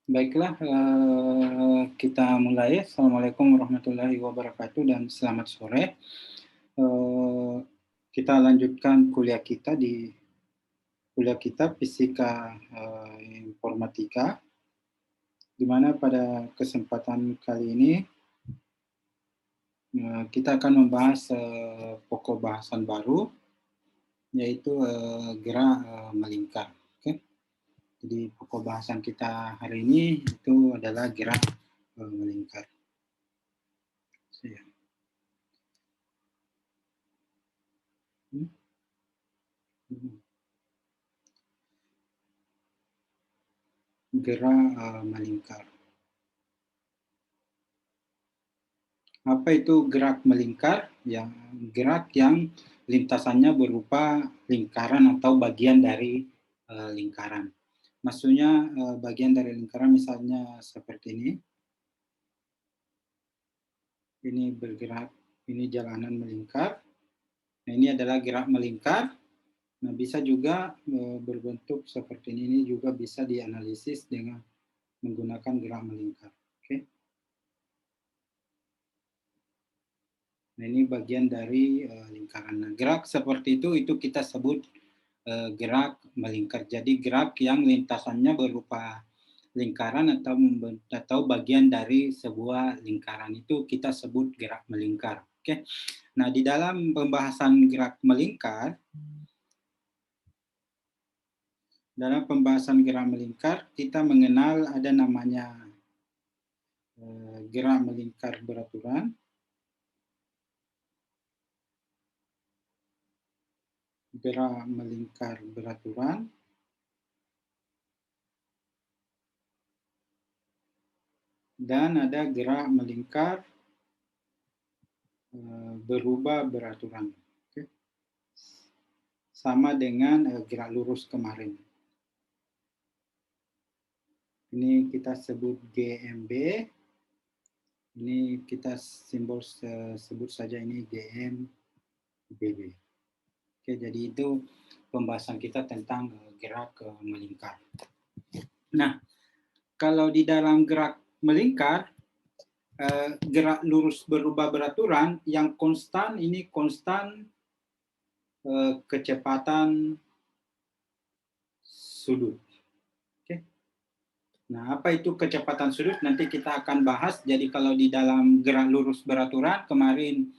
Baiklah, kita mulai. Assalamualaikum warahmatullahi wabarakatuh dan selamat sore. Kita lanjutkan kuliah kita Fisika Informatika, di mana pada kesempatan kali ini kita akan membahas pokok bahasan baru, yaitu gerak melingkar. Oke? Jadi pokok bahasan kita hari ini itu adalah gerak melingkar. Ya. Gerak melingkar. Apa itu gerak melingkar? Yang gerak yang lintasannya berupa lingkaran atau bagian dari lingkaran. Maksudnya bagian dari lingkaran misalnya seperti ini. Ini bergerak, ini jalanan melingkar. Nah, ini adalah gerak melingkar. Nah, bisa juga berbentuk seperti ini juga bisa dianalisis dengan menggunakan gerak melingkar. Oke. Nah, ini bagian dari lingkaran. Nah, gerak seperti itu kita sebut gerak melingkar. Jadi gerak yang lintasannya berupa lingkaran atau bagian dari sebuah lingkaran itu kita sebut gerak melingkar. Oke. Nah, di dalam pembahasan gerak melingkar, kita mengenal ada namanya gerak melingkar beraturan, gerak melingkar beraturan, dan ada gerak melingkar berubah beraturan. Okay. Sama dengan gerak lurus kemarin. Ini kita sebut GMB. Ini kita simbol sebut saja ini GMBB. Oke, jadi itu pembahasan kita tentang gerak melingkar. Nah, kalau di dalam gerak melingkar, gerak lurus berubah beraturan, yang konstan ini konstan kecepatan sudut. Oke. Nah, apa itu kecepatan sudut? Nanti kita akan bahas. Jadi kalau di dalam gerak lurus beraturan kemarin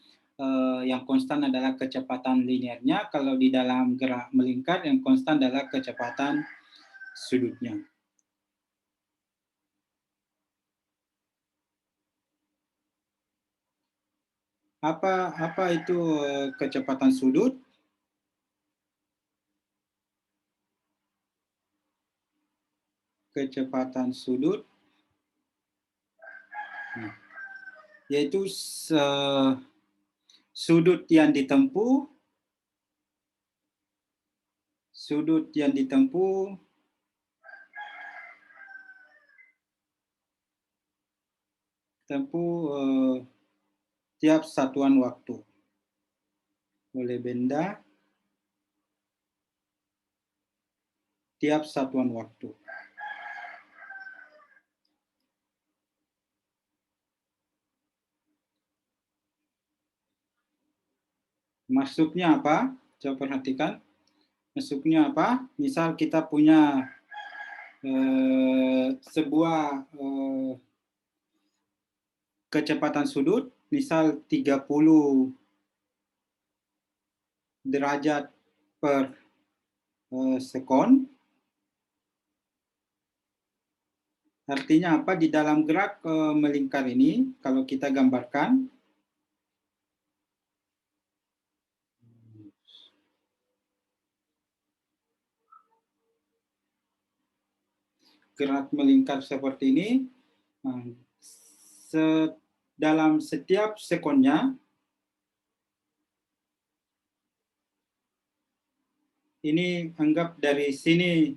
yang konstan adalah kecepatan linearnya. Kalau di dalam gerak melingkar yang konstan adalah kecepatan sudutnya. Apa itu kecepatan sudut? Kecepatan sudut yaitu sudut yang ditempuh tiap satuan waktu oleh benda tiap satuan waktu. Masuknya apa? Coba perhatikan. Masuknya apa? Misal kita punya sebuah kecepatan sudut, misal 30 derajat per sekon. Artinya apa? Di dalam gerak melingkar ini, kalau kita gambarkan, gerak melingkar seperti ini, dalam setiap sekonnya, ini anggap dari sini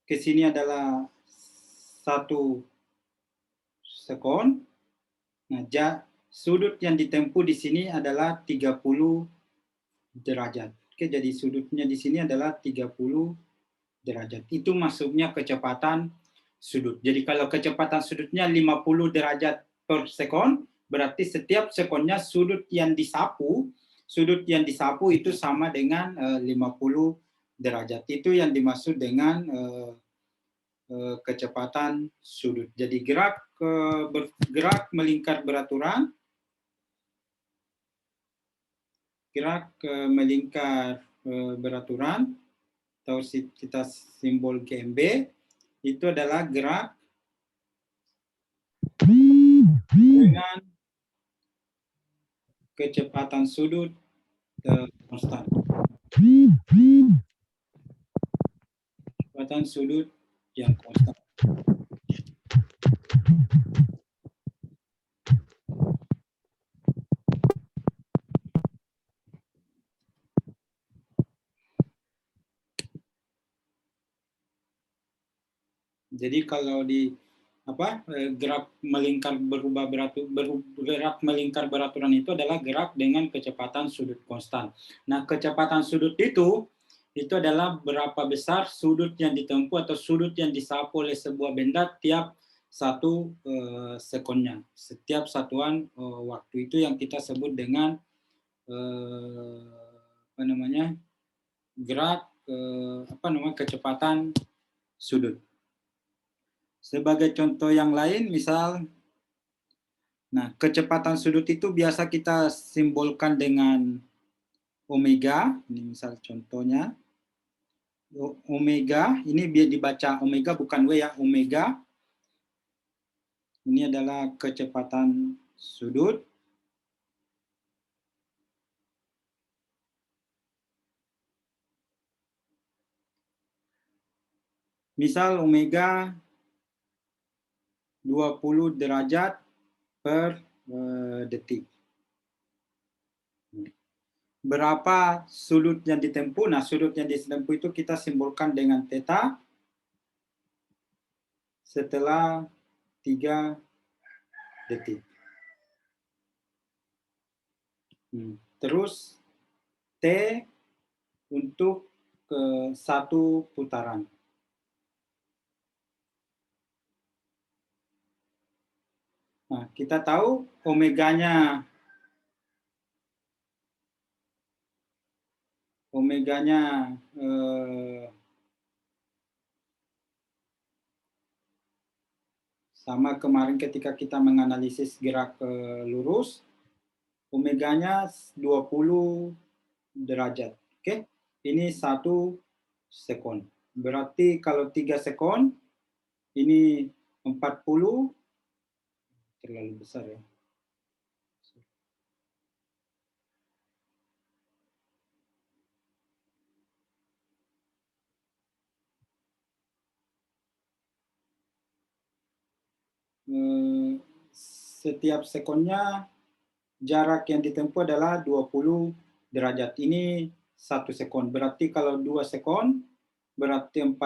ke sini adalah 1 sekon. Nah, sudut yang ditempuh di sini adalah 30 derajat. Oke, jadi sudutnya di sini adalah 30 derajat. Itu masuknya kecepatan sudut. Jadi kalau kecepatan sudutnya 50 derajat per sekon, berarti setiap sekonnya sudut yang disapu itu sama dengan 50 derajat. Itu yang dimaksud dengan kecepatan sudut. Jadi gerak melingkar beraturan, beraturan, atau kita simbol GMB, itu adalah gerak dengan kecepatan sudut konstan. Kecepatan sudut yang konstan. Jadi kalau di gerak melingkar beraturan itu adalah gerak dengan kecepatan sudut konstan. Nah, kecepatan sudut itu adalah berapa besar sudut yang ditempuh atau sudut yang disapu oleh sebuah benda tiap satu sekonnya. Setiap satuan waktu itu yang kita sebut dengan gerak kecepatan sudut. Sebagai contoh yang lain, misal, nah kecepatan sudut itu biasa kita simbolkan dengan omega. Ini misal contohnya, omega, ini biar dibaca omega bukan W ya, omega. Ini adalah kecepatan sudut. Misal omega 20 derajat per detik. Berapa sudut yang ditempuh? Nah, sudut yang ditempuh itu kita simbolkan dengan theta setelah 3 detik. Terus T untuk satu putaran. Nah, kita tahu omeganya sama kemarin ketika kita menganalisis gerak lurus, omeganya 20 derajat. Oke, ini 1 sekon. Berarti kalau 3 sekon, ini 40, terlalu besar ya. Setiap sekonnya jarak yang ditempuh adalah 20 derajat. Ini 1 sekon. Berarti kalau 2 sekon berarti 40,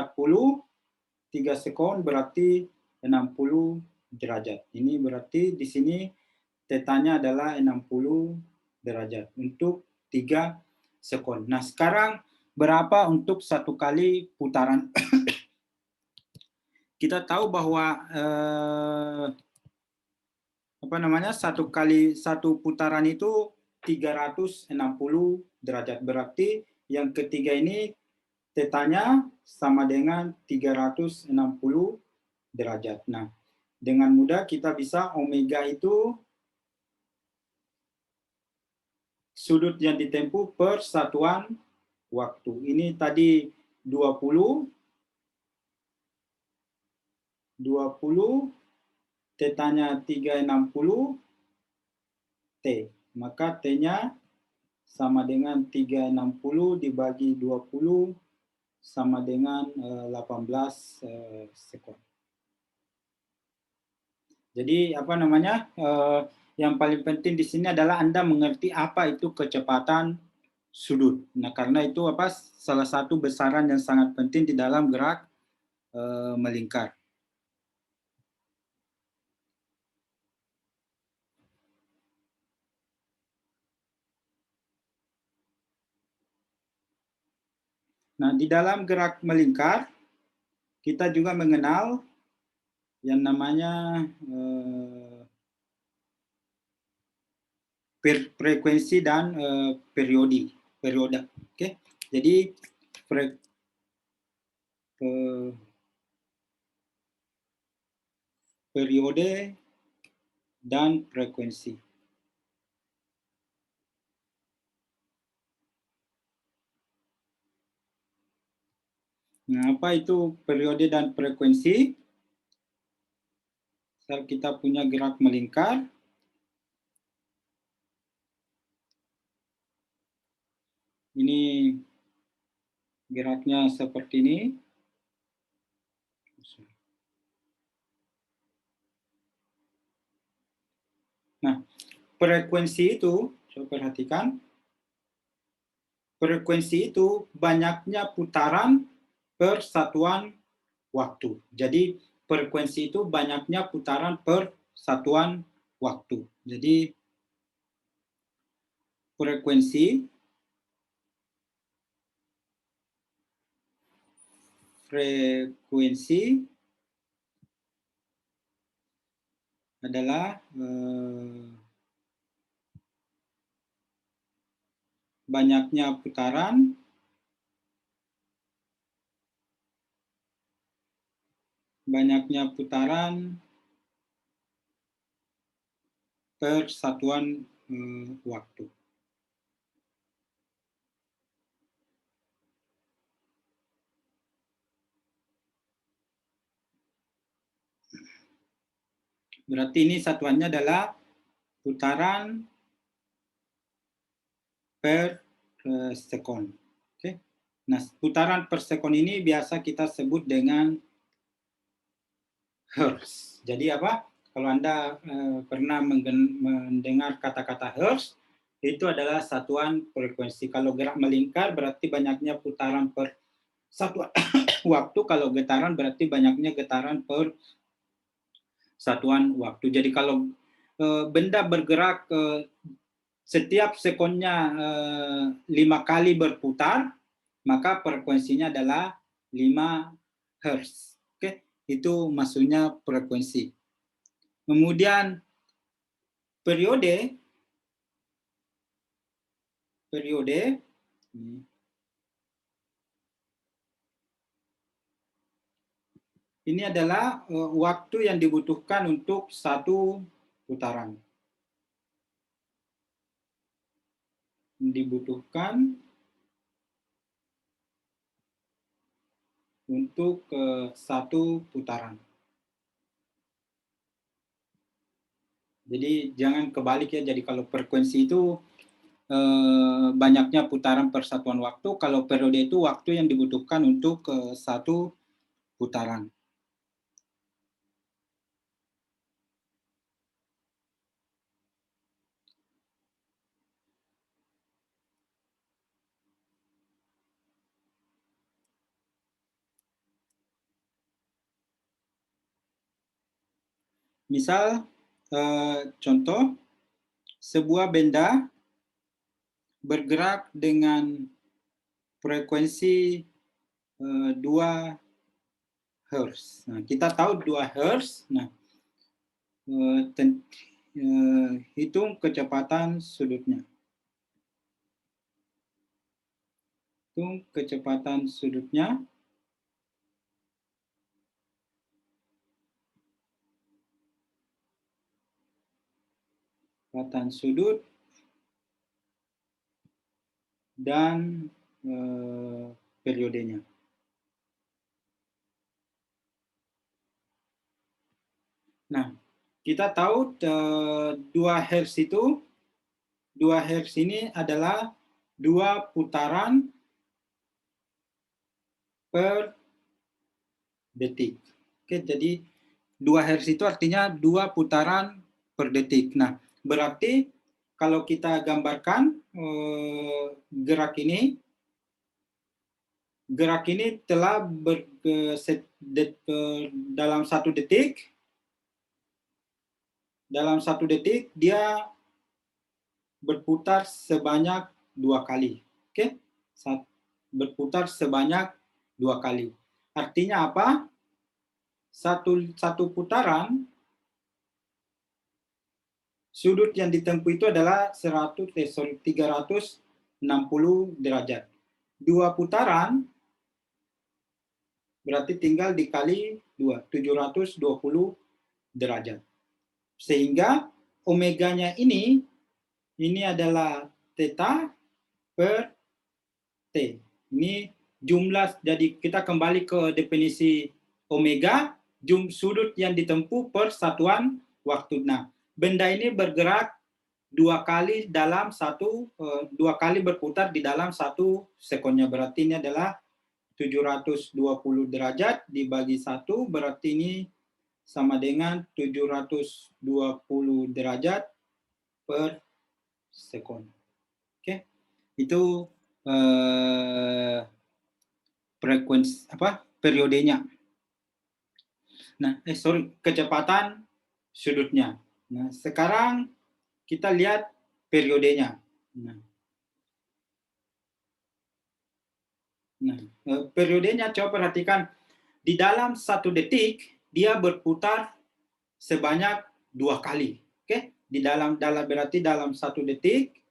3 sekon berarti 60 derajat. Ini berarti di sini tetanya adalah 60 derajat untuk 3 sekon. Nah, sekarang berapa untuk 1 kali putaran? Kita tahu bahwa 1 putaran itu 360 derajat. Berarti yang ketiga ini tetanya sama dengan 360 derajat. Nah, dengan mudah kita bisa omega itu sudut yang ditempuh per satuan waktu. Ini tadi 20, tetanya 360 T. Maka T-nya sama dengan 360 dibagi 20 sama dengan 18 sekon. Jadi yang paling penting di sini adalah Anda mengerti apa itu kecepatan sudut. Nah, karena itu salah satu besaran yang sangat penting di dalam gerak melingkar. Nah, di dalam gerak melingkar kita juga mengenal yang namanya frekuensi dan periode. Oke, jadi periode dan frekuensi. Nah, apa itu periode dan frekuensi? Misal kita punya gerak melingkar, ini geraknya seperti ini. Nah, frekuensi itu, coba perhatikan, frekuensi itu banyaknya putaran per satuan waktu. Jadi frekuensi itu banyaknya putaran per satuan waktu. Jadi frekuensi adalah banyaknya putaran per satuan waktu. Berarti ini satuannya adalah putaran per sekon. Oke. Nah, putaran per sekon ini biasa kita sebut dengan hertz. Jadi apa? Kalau Anda pernah mendengar kata-kata hertz, itu adalah satuan frekuensi. Kalau gerak melingkar berarti banyaknya putaran per satuan waktu, kalau getaran berarti banyaknya getaran per satuan waktu. Jadi kalau benda bergerak setiap sekonnya 5 kali berputar, maka frekuensinya adalah 5 Hz. Oke, itu maksudnya frekuensi. Kemudian periode ini adalah waktu yang dibutuhkan untuk satu putaran. Dibutuhkan untuk satu putaran. Jadi jangan kebalik ya. Jadi kalau frekuensi itu banyaknya putaran per satuan waktu, kalau periode itu waktu yang dibutuhkan untuk satu putaran. Misal contoh, sebuah benda bergerak dengan frekuensi 2 Hz. Nah, kita tahu 2 Hz. Nah, hitung kecepatan sudutnya. Hitung kecepatan sudutnya. Kecepatan sudut dan periodenya. Nah, kita tahu 2 Hz itu, 2 Hz ini adalah 2 putaran per detik. Oke, jadi 2 Hz itu artinya 2 putaran per detik. Nah, berarti kalau kita gambarkan gerak ini telah dalam 1 detik, dia berputar sebanyak 2 kali. Oke? Berputar sebanyak 2 kali. Artinya apa? satu putaran, sudut yang ditempuh itu adalah 360 derajat. 2 putaran berarti tinggal dikali 2, 720 derajat. Sehingga omeganya ini adalah theta per T. Ini jumlah, jadi kita kembali ke definisi omega, sudut yang ditempuh per satuan waktu. Nah, benda ini bergerak 2 kali berputar di dalam 1 sekonnya. Berarti ini adalah 720 derajat dibagi 1, berarti ini sama dengan 720 derajat per sekon. Oke, itu frekuensi periodenya. Nah, kecepatan sudutnya. Nah, sekarang kita lihat periodenya. Nah, periodenya coba perhatikan. Di dalam 1 detik dia berputar sebanyak 2 kali. Oke, berarti dalam 1 detik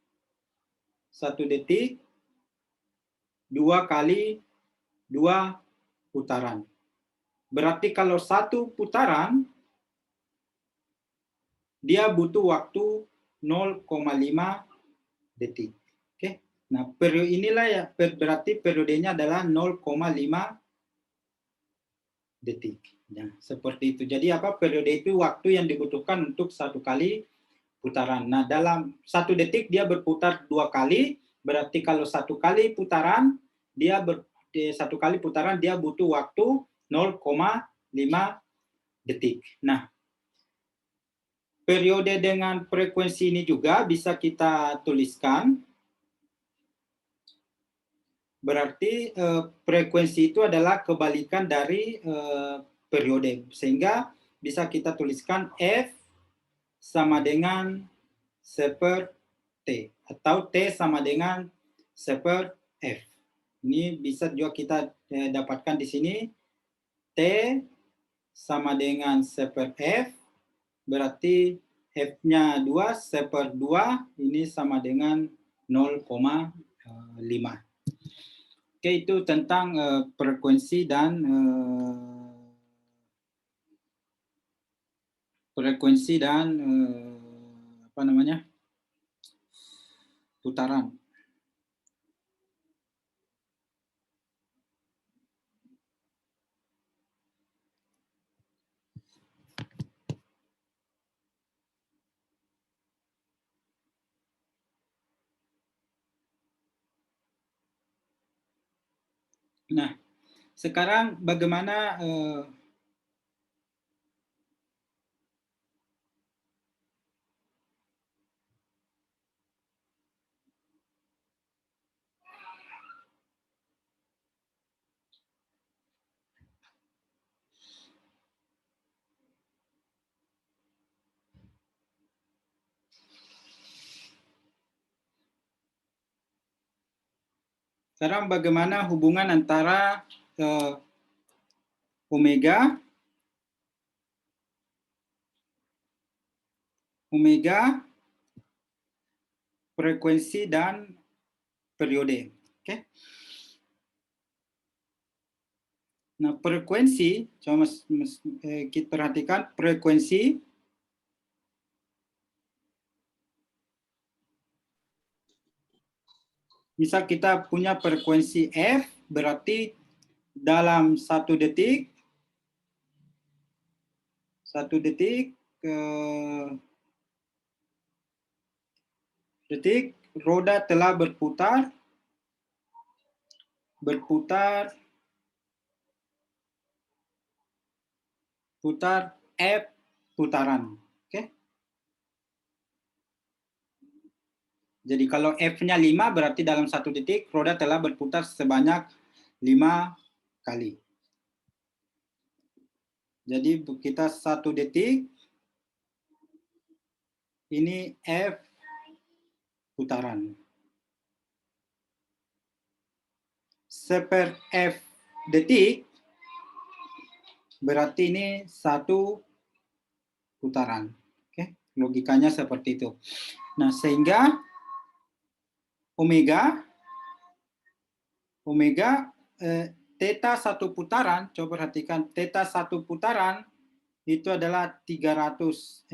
2 kali 2 putaran. Berarti kalau 1 putaran dia butuh waktu 0,5 detik. Oke. Nah, periode inilah ya berarti periodenya adalah 0,5 detik. Nah, seperti itu. Jadi periode itu waktu yang dibutuhkan untuk 1 kali putaran. Nah, dalam 1 detik dia berputar 2 kali, berarti kalau 1 kali putaran dia butuh waktu 0,5 detik. Nah, periode dengan frekuensi ini juga bisa kita tuliskan. Berarti frekuensi itu adalah kebalikan dari periode. Sehingga bisa kita tuliskan F sama dengan 1/T. Atau T sama dengan 1/F. Ini bisa juga kita dapatkan di sini. T sama dengan 1/F. Berarti F-nya 2, 1/2. Ini sama dengan 0,5. Oke, itu tentang frekuensi dan putaran. Nah, sekarang bagaimana hubungan antara omega frekuensi dan periode. Oke. Nah, frekuensi, coba kita perhatikan frekuensi. Misal kita punya frekuensi F, berarti dalam 1 detik, roda telah berputar F putaran. Oke. Jadi kalau F-nya 5, berarti dalam 1 detik roda telah berputar sebanyak 5 kali. Jadi kita 1 detik, ini F putaran. 1/F detik, berarti ini 1 putaran. Oke, logikanya seperti itu. Nah, sehingga omega theta 1 putaran, coba perhatikan theta 1 putaran itu adalah 360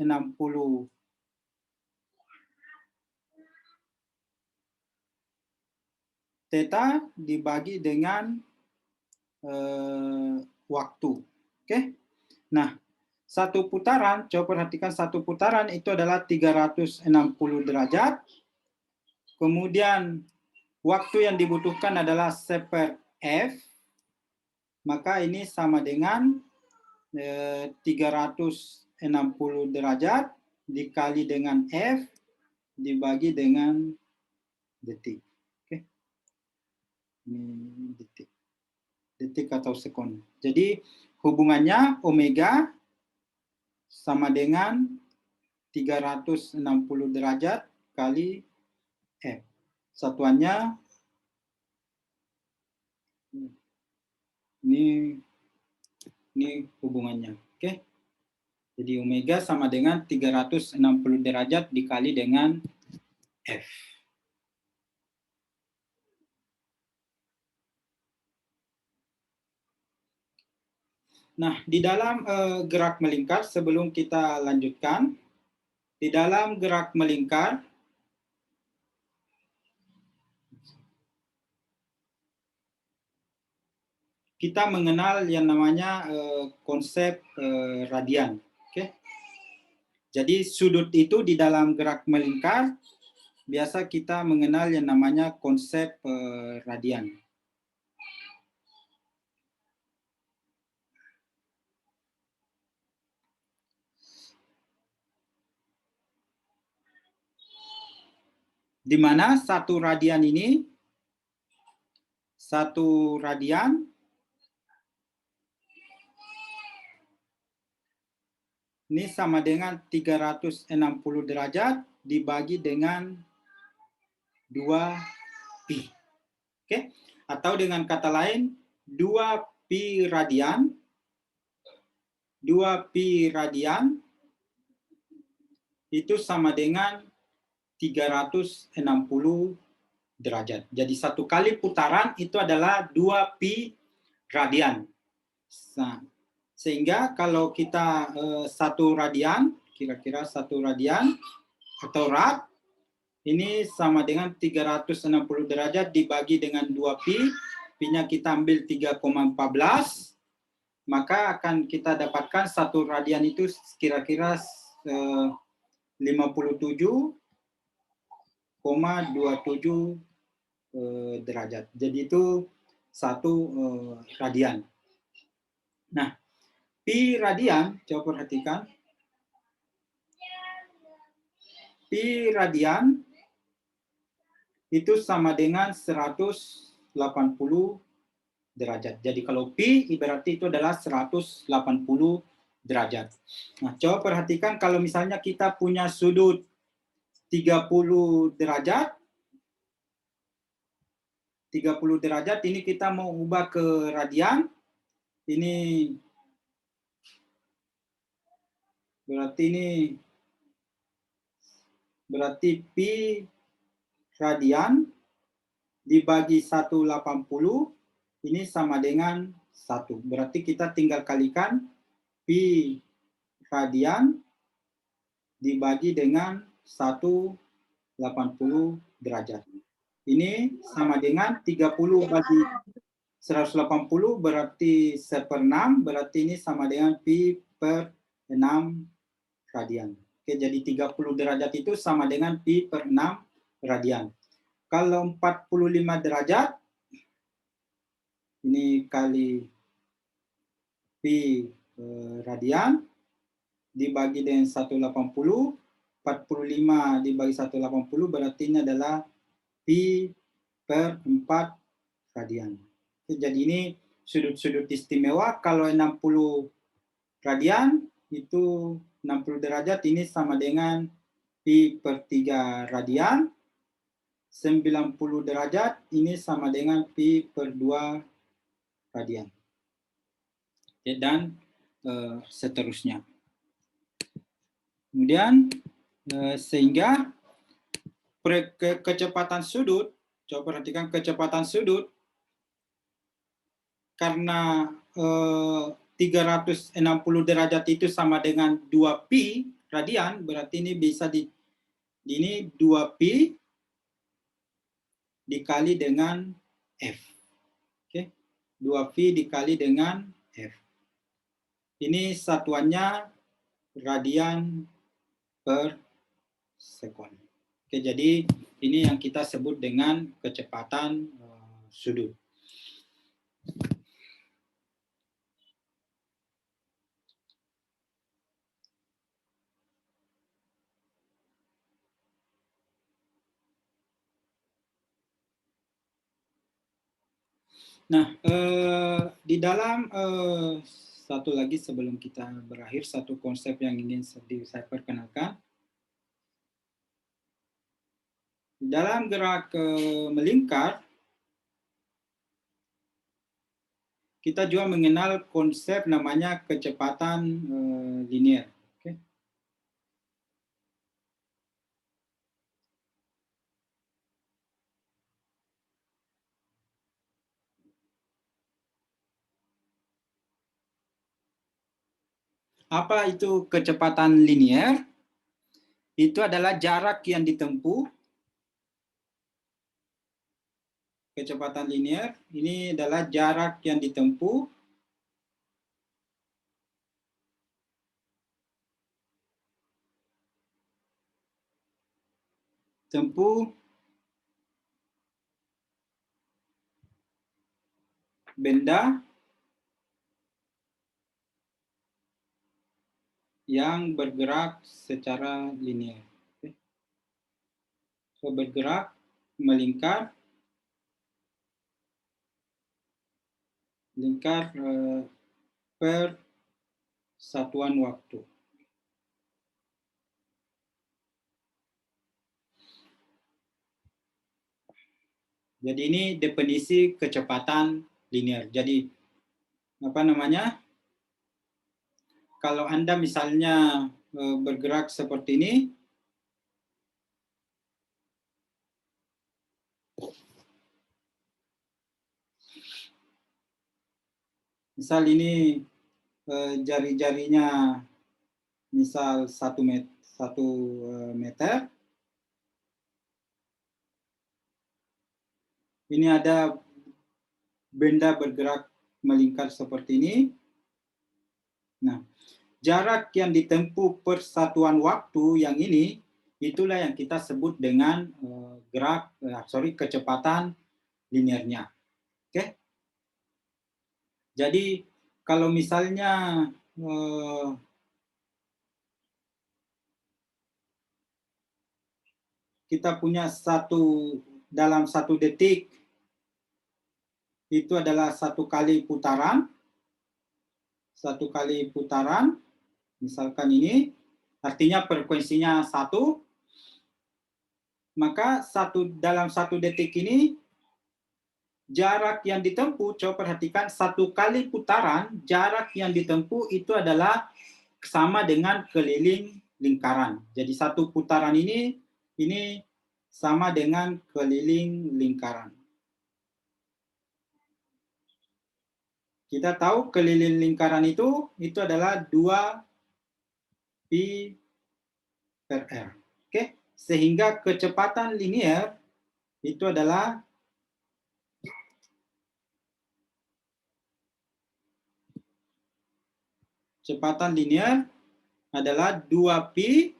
theta dibagi dengan waktu. Oke. Nah, 1 putaran, coba perhatikan 1 putaran itu adalah 360 derajat. Kemudian waktu yang dibutuhkan adalah seper F, maka ini sama dengan 360 derajat dikali dengan F dibagi dengan detik. Oke. Ini detik atau sekon. Jadi hubungannya omega sama dengan 360 derajat kali F. Satuannya ini hubungannya. Oke. Jadi omega sama dengan 360 derajat dikali dengan F. Nah, di dalam gerak melingkar, sebelum kita lanjutkan, di dalam gerak melingkar, kita mengenal yang namanya konsep radian. Oke. Jadi sudut itu di dalam gerak melingkar, biasa kita mengenal yang namanya konsep radian. Di mana satu radian ini sama dengan 360 derajat dibagi dengan 2 pi. Oke? Atau dengan kata lain 2 pi radian 2 pi radian itu sama dengan 360 derajat. Jadi satu kali putaran itu adalah 2 pi radian. Nah, sehingga kalau kita satu radian, kira-kira satu radian atau rad, ini sama dengan 360 derajat dibagi dengan 2 pi, pi-nya kita ambil 3,14, maka akan kita dapatkan satu radian itu kira-kira 57,27 derajat. Jadi itu satu radian. Nah, pi radian, coba perhatikan. Pi radian itu sama dengan 180 derajat. Jadi kalau pi berarti itu adalah 180 derajat. Nah, coba perhatikan kalau misalnya kita punya sudut 30 derajat, 30 derajat ini kita mau ubah ke radian, ini berarti pi radian dibagi 180 ini sama dengan 1. Berarti kita tinggal kalikan pi radian dibagi dengan 180 derajat. Ini sama dengan 30 bagi 180 berarti 1/6, berarti ini sama dengan pi per 6 radian. Oke, jadi 30 derajat itu sama dengan pi per 6 radian. Kalau 45 derajat, ini kali pi radian, dibagi dengan 180, 45 dibagi 180 berarti ini adalah pi per 4 radian. Oke, jadi ini sudut-sudut istimewa. Kalau 60 radian, itu 60 derajat ini sama dengan pi per 3 radian. 90 derajat ini sama dengan pi per 2 radian. Oke, dan seterusnya. Kemudian sehingga kecepatan sudut, coba perhatikan kecepatan sudut, karena 360 derajat itu sama dengan 2pi radian, berarti ini bisa ini 2pi dikali dengan F. Oke, 2pi dikali dengan F. Ini satuannya radian per sekon. Oke, jadi ini yang kita sebut dengan kecepatan sudut. Nah, di dalam satu lagi sebelum kita berakhir, satu konsep yang ingin saya perkenalkan. Dalam gerak melingkar, kita juga mengenal konsep namanya kecepatan linear. Okay. Apa itu kecepatan linear? Itu adalah jarak yang ditempuh. Kecepatan linear ini adalah jarak yang ditempuh benda yang bergerak secara linear. So, bergerak, melingkar, per satuan waktu. Jadi ini definisi kecepatan linear. Jadi apa namanya? Kalau Anda misalnya bergerak seperti ini, misal ini jari-jarinya misal 1 meter, ini ada benda bergerak melingkar seperti ini. Nah, jarak yang ditempuh per satuan waktu yang ini, itulah yang kita sebut dengan kecepatan linearnya. Oke? Jadi kalau misalnya kita punya dalam 1 detik itu adalah 1 kali putaran, misalkan ini, artinya frekuensinya 1, maka dalam 1 detik ini jarak yang ditempuh, coba perhatikan 1 kali putaran, jarak yang ditempuh itu adalah sama dengan keliling lingkaran. Jadi 1 putaran ini sama dengan keliling lingkaran. Kita tahu keliling lingkaran itu adalah 2pi per R. Oke, sehingga kecepatan linear itu adalah kecepatan linear adalah 2pi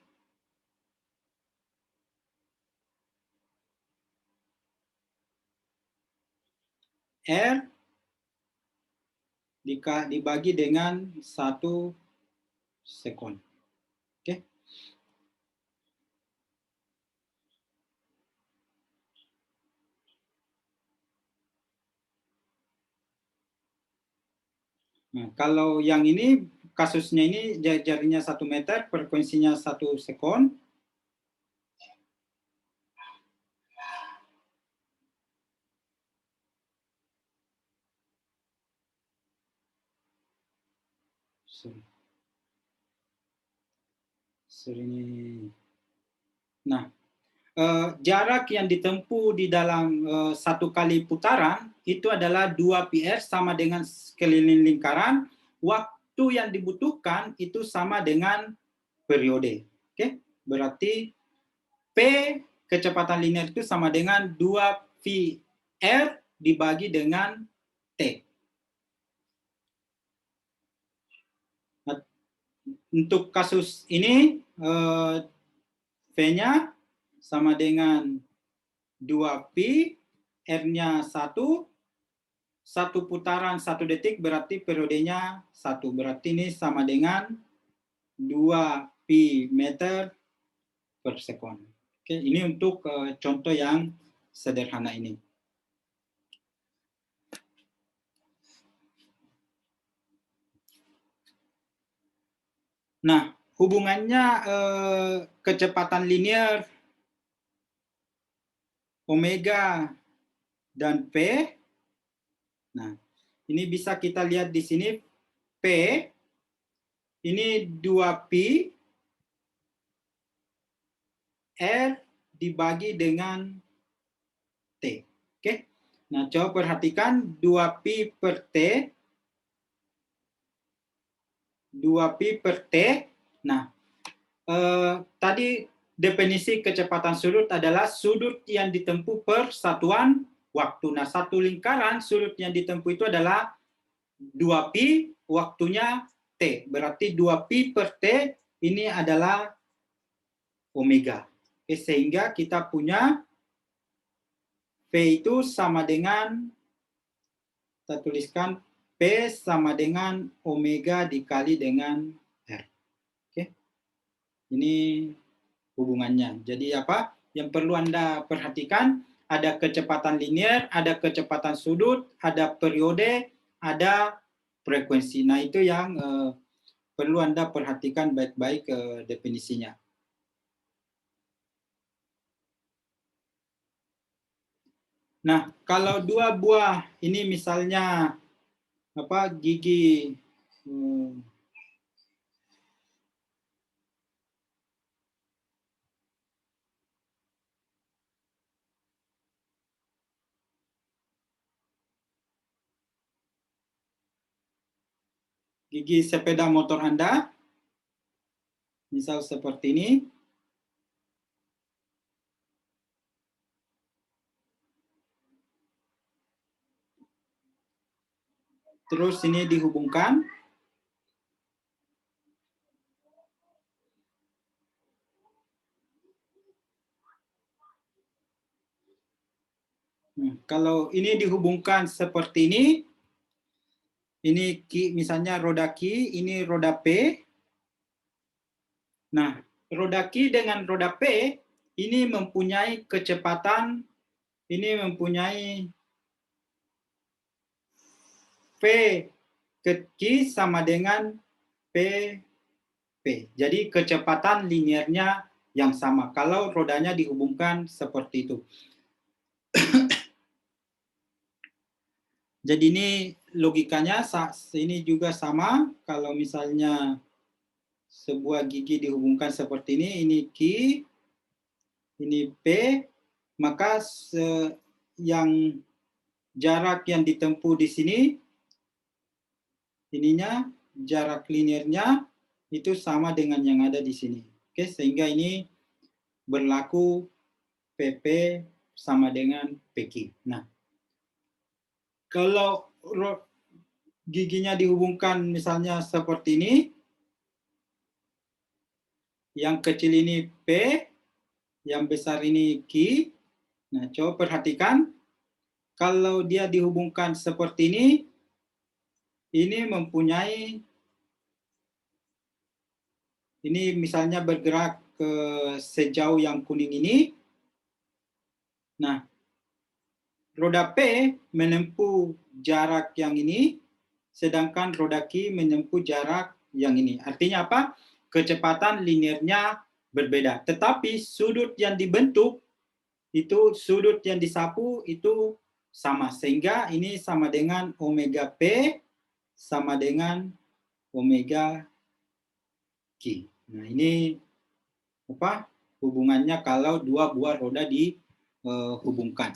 R dibagi dengan 1 sekon. Oke. Nah, kalau yang ini kasusnya ini jarinya 1 meter, frekuensinya 1 sekon. Sorry. Nah, jarak yang ditempuh di dalam satu kali putaran itu adalah 2πr sama dengan sekeliling lingkaran. Waktu yang dibutuhkan itu sama dengan periode. Oke, berarti P kecepatan linear itu sama dengan 2πr dibagi dengan T. Untuk kasus ini, V-nya sama dengan 2pi, R-nya 1, satu putaran 1 detik berarti periodenya 1. Berarti ini sama dengan 2pi meter per sekon. Oke, ini untuk contoh yang sederhana ini. Nah, hubungannya kecepatan linear omega dan P. Nah, ini bisa kita lihat di sini P ini 2pi R dibagi dengan T. Oke. Nah, coba perhatikan 2pi per T. 2pi per T. Nah, tadi definisi kecepatan sudut adalah sudut yang ditempuh per satuan waktu. Nah, satu lingkaran sudut yang ditempuh itu adalah 2pi, waktunya T. Berarti 2pi per T ini adalah omega. Oke, sehingga kita punya P itu sama dengan, kita tuliskan P sama dengan omega dikali dengan R. Oke. Ini hubungannya. Jadi apa? Yang perlu Anda perhatikan, ada kecepatan linear, ada kecepatan sudut, ada periode, ada frekuensi. Nah, itu yang perlu Anda perhatikan baik-baik definisinya. Nah, kalau dua buah ini misalnya apa gigi gigi sepeda motor Anda, misal seperti ini. Terus ini dihubungkan. Nah, kalau ini dihubungkan seperti ini misalnya roda Q, ini roda P. Nah, roda Q dengan roda P ini mempunyai kecepatan, ini mempunyai V ke Q sama dengan P. Jadi kecepatan linearnya yang sama kalau rodanya dihubungkan seperti itu. Jadi ini logikanya ini juga sama. Kalau misalnya sebuah gigi dihubungkan seperti ini Q, ini P, maka yang jarak yang ditempuh di sini, ininya jarak linearnya itu sama dengan yang ada di sini. Oke, sehingga ini berlaku PP sama dengan PQ. Nah, kalau giginya dihubungkan misalnya seperti ini, yang kecil ini P, yang besar ini Q. Nah, coba perhatikan, kalau dia dihubungkan seperti ini mempunyai, ini misalnya bergerak ke sejauh yang kuning ini. Nah, roda P menempuh jarak yang ini, sedangkan roda Q menempuh jarak yang ini. Artinya apa? Kecepatan linearnya berbeda. Tetapi sudut yang dibentuk, itu sudut yang disapu itu sama. Sehingga ini sama dengan omega P sama dengan omega Q. Nah, ini apa hubungannya kalau dua buah roda dihubungkan.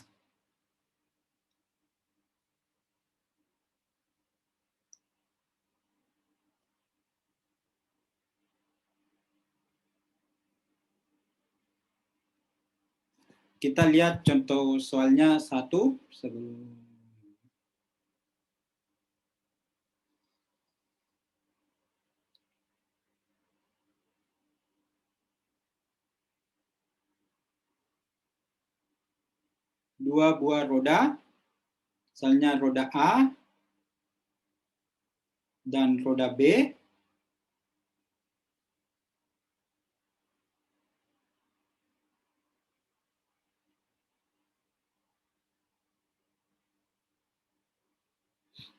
Kita lihat contoh soalnya satu sebelum dua buah roda, misalnya roda A dan roda B.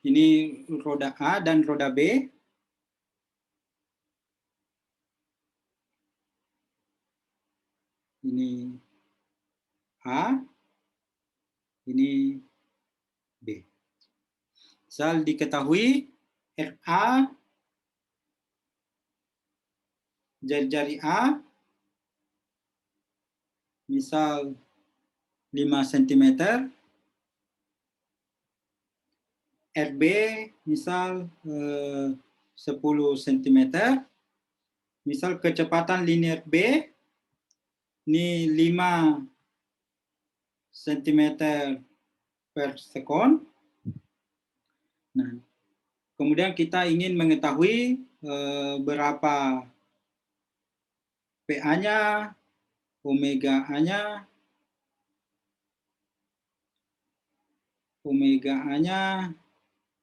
Ini roda A dan roda B. Ini A, ini B. Asal diketahui RA jari-jari A misal 5 cm, RB misal 10 cm, misal kecepatan linear B ini 5 cm per sekon. Nah, kemudian kita ingin mengetahui berapa PA-nya, omega A-nya,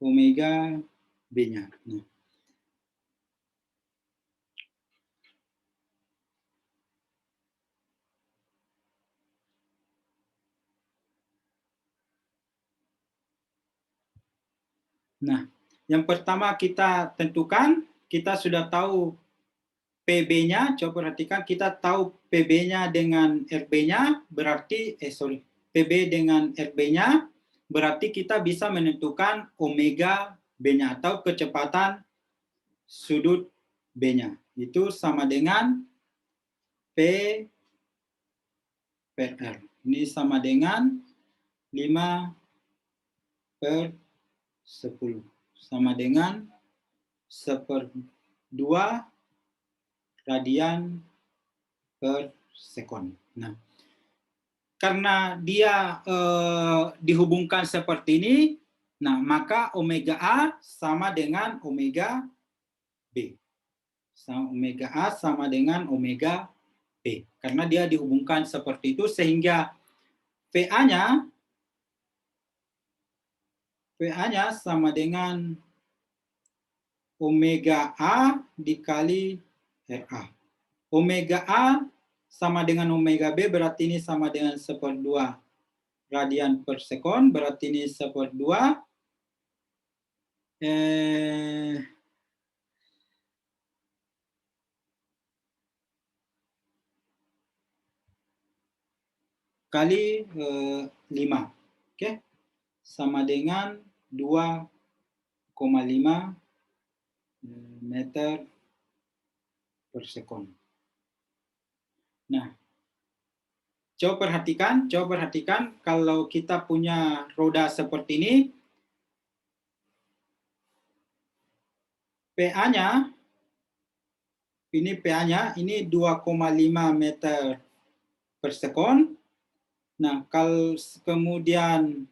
omega B-nya. Nah, yang pertama kita tentukan, kita sudah tahu PB-nya, coba perhatikan, kita tahu PB-nya dengan RB-nya, berarti, PB dengan RB-nya, berarti kita bisa menentukan omega B-nya atau kecepatan sudut B-nya. Itu sama dengan P per R. Ini sama dengan 5 per 10. Sama dengan 1/2 radian per sekon. Nah, karena dia dihubungkan seperti ini, nah maka omega A sama dengan omega B. Omega A sama dengan omega B. Karena dia dihubungkan seperti itu sehingga PA-nya sama dengan omega A dikali RA. Omega A sama dengan omega B, berarti ini sama dengan 1/2 radian per sekon, berarti ini 1/2 kali 5. Oke. Sama dengan 2,5 meter per sekon. Nah, coba perhatikan kalau kita punya roda seperti ini, PA-nya ini 2,5 meter per sekon. Nah, kalau kemudian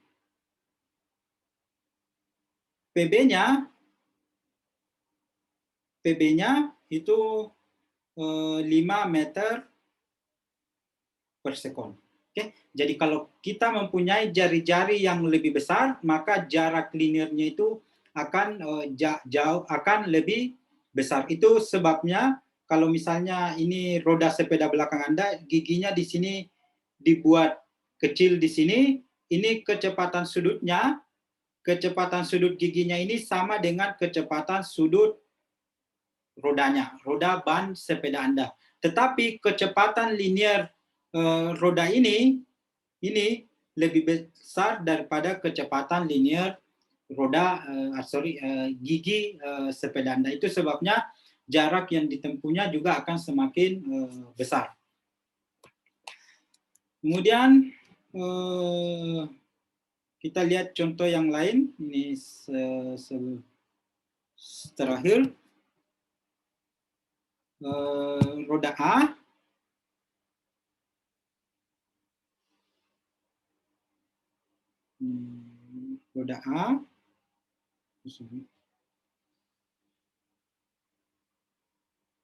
PB-nya itu 5 meter per sekon. Oke, jadi kalau kita mempunyai jari-jari yang lebih besar, maka jarak linearnya itu akan akan lebih besar. Itu sebabnya kalau misalnya ini roda sepeda belakang Anda, giginya di sini dibuat kecil di sini, ini kecepatan sudut giginya ini sama dengan kecepatan sudut roda ban sepeda Anda. Tetapi kecepatan linear roda ini lebih besar daripada kecepatan linear gigi sepeda Anda. Itu sebabnya jarak yang ditempuhnya juga akan semakin besar. Kemudian kita lihat contoh yang lain. Ini terakhir, roda A. Roda A.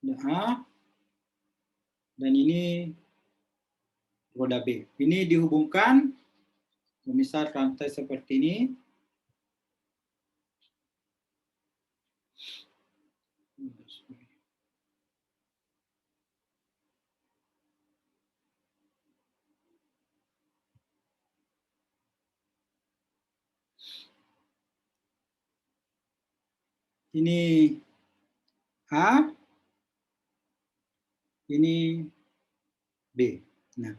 Roda A. Dan ini roda B. Ini dihubungkan, misal rantai seperti ini. Ini A, ini B. Nah,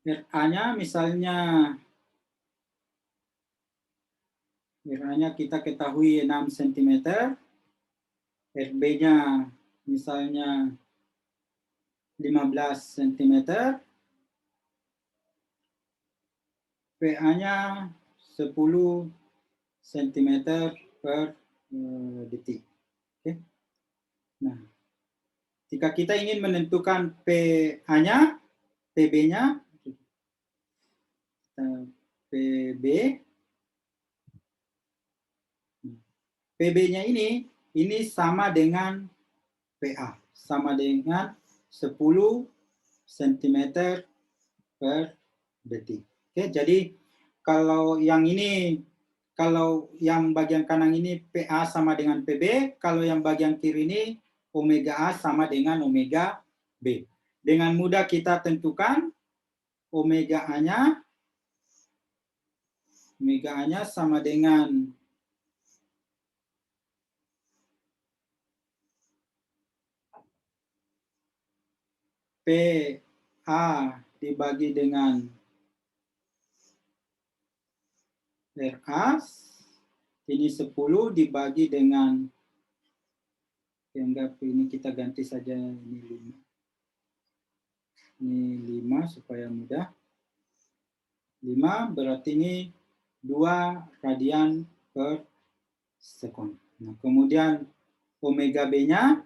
RA-nya misalnya, RA-nya kita ketahui 6 cm, RB-nya misalnya 15 cm, PA-nya 10 cm per detik. Oke. Nah, jika kita ingin menentukan PA-nya, PB-nya, PB, PB-nya ini sama dengan PA, sama dengan 10 cm per detik. Oke, jadi kalau yang ini, kalau yang bagian kanan ini PA sama dengan PB, kalau yang bagian kiri ini omega A sama dengan omega B. Dengan mudah kita tentukan omega A-nya sama dengan PA dibagi dengan RA, ini 10 dibagi dengan, anggap ini kita ganti saja, ini 5. Ini 5 supaya mudah. 5 berarti ini 2 radian per sekon. Nah, kemudian omega B-nya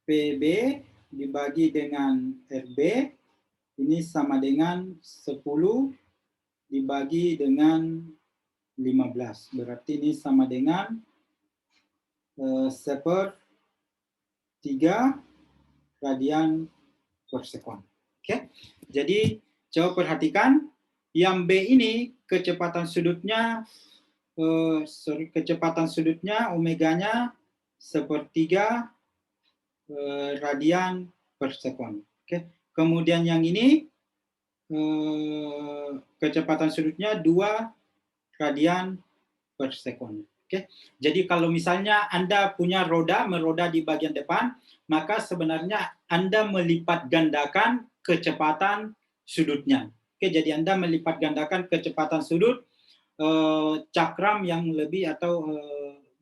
PB dibagi dengan RB, ini sama dengan 10 dibagi dengan 15. Berarti ini sama dengan 1/3 radian per sekon. Oke. Jadi coba perhatikan, yang B ini kecepatan sudutnya omeganya 1/3 radian per sekon. Oke. Kemudian yang ini kecepatan sudutnya 2 radian per sekon. Oke. Jadi kalau misalnya Anda punya meroda di bagian depan, maka sebenarnya Anda melipat gandakan kecepatan sudutnya. Oke, jadi Anda melipat gandakan kecepatan sudut cakram yang lebih atau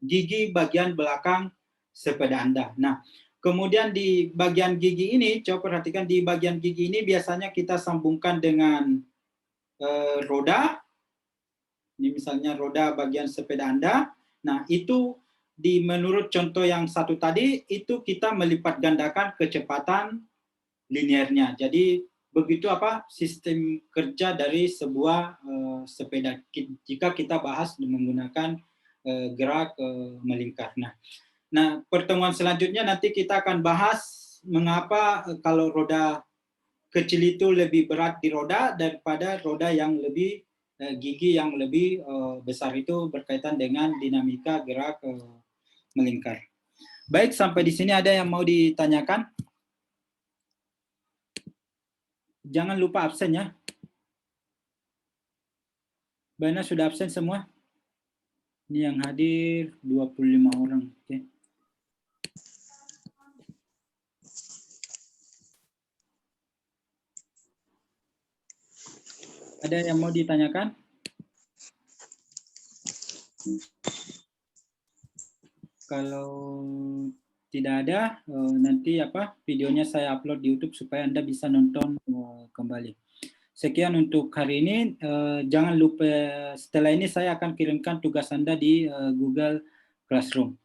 gigi bagian belakang sepeda Anda. Nah, kemudian di bagian gigi ini, coba perhatikan di bagian gigi ini biasanya kita sambungkan dengan roda. Ini misalnya roda bagian sepeda Anda. Nah, itu menurut contoh yang satu tadi, itu kita melipat gandakan kecepatan linearnya. Jadi begitu sistem kerja dari sebuah sepeda jika kita bahas menggunakan gerak melingkar. Nah, pertemuan selanjutnya nanti kita akan bahas mengapa kalau roda kecil itu lebih berat di roda daripada roda yang lebih gigi yang lebih besar, itu berkaitan dengan dinamika gerak melingkar. Baik, sampai di sini ada yang mau ditanyakan? Jangan lupa absen ya. Bana sudah absen semua? Ini yang hadir 25 orang. Oke. Ada yang mau ditanyakan? Kalau tidak ada, nanti videonya saya upload di YouTube supaya Anda bisa nonton kembali. Sekian untuk hari ini. Jangan lupa setelah ini saya akan kirimkan tugas Anda di Google Classroom.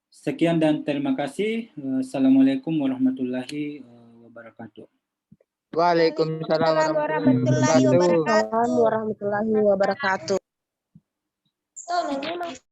Sekian dan terima kasih. Assalamualaikum warahmatullahi wabarakatuh. Waalaikumsalam warahmatullahi wabarakatuh.